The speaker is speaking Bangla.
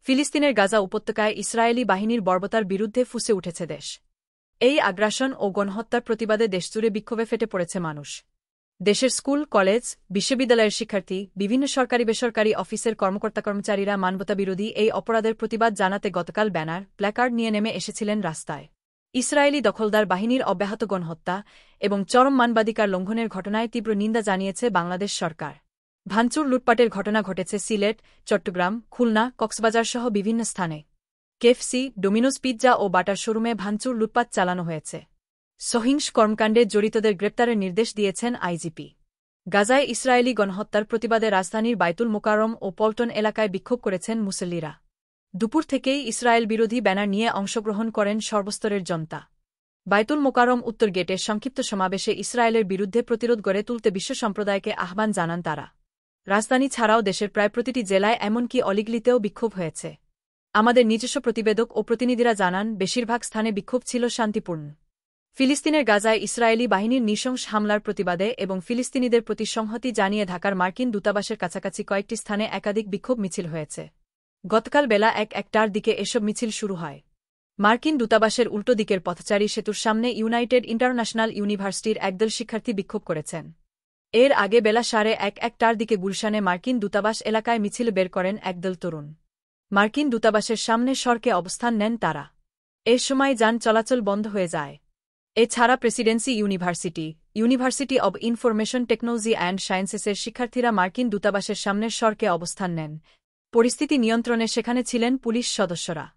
ফিলিস্তিনের গাজা উপত্যকায় ইসরায়েলি বাহিনীর বর্বরতার বিরুদ্ধে ফুঁসে উঠেছে দেশ। এই আগ্রাসন ও গণহত্যার প্রতিবাদে দেশজুড়ে বিক্ষোভে ফেটে পড়েছে মানুষ। দেশের স্কুল, কলেজ, বিশ্ববিদ্যালয়ের শিক্ষার্থী, বিভিন্ন সরকারি বেসরকারি অফিসের কর্মকর্তা-কর্মচারীরা মানবতাবিরোধী এই অপরাধের প্রতিবাদ জানাতে গতকাল ব্যানার, প্ল্যাকার্ড নিয়ে নেমে এসেছিলেন রাস্তায়। ইসরায়েলি দখলদার বাহিনীর অব্যাহত গণহত্যা এবং চরম মানবাধিকার লঙ্ঘনের ঘটনায় তীব্র নিন্দা জানিয়েছে বাংলাদেশ সরকার। ভাঙচুর, লুটপাটের ঘটনা ঘটেছে সিলেট, চট্টগ্রাম, খুলনা, কক্সবাজারসহ বিভিন্ন স্থানে। কেএফসি, ডোমিনোজ পিৎজা ও বাটার শোরুমে ভাঙচুর, লুটপাট চালানো হয়েছে। সহিংস কর্মকাণ্ডে জড়িতদের গ্রেপ্তারের নির্দেশ দিয়েছেন আইজিপি। গাজায় ইসরায়েলি গণহত্যার প্রতিবাদে রাজধানীর বাইতুল মোকাররম ও পল্টন এলাকায় বিক্ষোভ করেছেন মুসল্লিরা। দুপুর থেকেই ইসরায়েল বিরোধী ব্যানার নিয়ে অংশগ্রহণ করেন সর্বস্তরের জনতা। বাইতুল মোকাররম উত্তর গেটে সংক্ষিপ্ত সমাবেশে ইসরায়েলের বিরুদ্ধে প্রতিরোধ গড়ে তুলতে বিশ্ব সম্প্রদায়কে আহ্বান জানান তারা। রাজধানী ছাড়াও দেশের প্রায় প্রতিটি জেলায় এমনকি অলিগলিতেও বিক্ষোভ হয়েছে। আমাদের নিজস্ব প্রতিবেদক ও প্রতিনিধিরা জানান, বেশিরভাগ স্থানে বিক্ষোভ ছিল শান্তিপূর্ণ। ফিলিস্তিনের গাজায় ইসরায়েলি বাহিনীর নৃশংস হামলার প্রতিবাদে এবং ফিলিস্তিনিদের প্রতি সংহতি জানিয়ে ঢাকার মার্কিন দূতাবাসের কাছাকাছি কয়েকটি স্থানে একাধিক বিক্ষোভ মিছিল হয়েছে। গতকাল বেলা ১টার দিকে এসব মিছিল শুরু হয়। মার্কিন দূতাবাসের উল্টো দিকের পথচারী সেতুর সামনে ইউনাইটেড ইন্টারন্যাশনাল ইউনিভার্সিটির একদল শিক্ষার্থী বিক্ষোভ করেছেন। এর আগে বেলা ১১টার দিকে গুলশানে মার্কিন দূতাবাস এলাকায় মিছিল বের করেন একদল তরুণ। মার্কিন দূতাবাসের সামনে সড়কে অবস্থান নেন তারা। এ সময় যান চলাচল বন্ধ হয়ে যায়। এছাড়া Presidency University, University of Information Technology and সায়েন্সেসের শিক্ষার্থীরা মার্কিন দূতাবাসের সামনের সড়কে অবস্থান নেন। পরিস্থিতি নিয়ন্ত্রণে সেখানে ছিলেন পুলিশ সদস্যরা।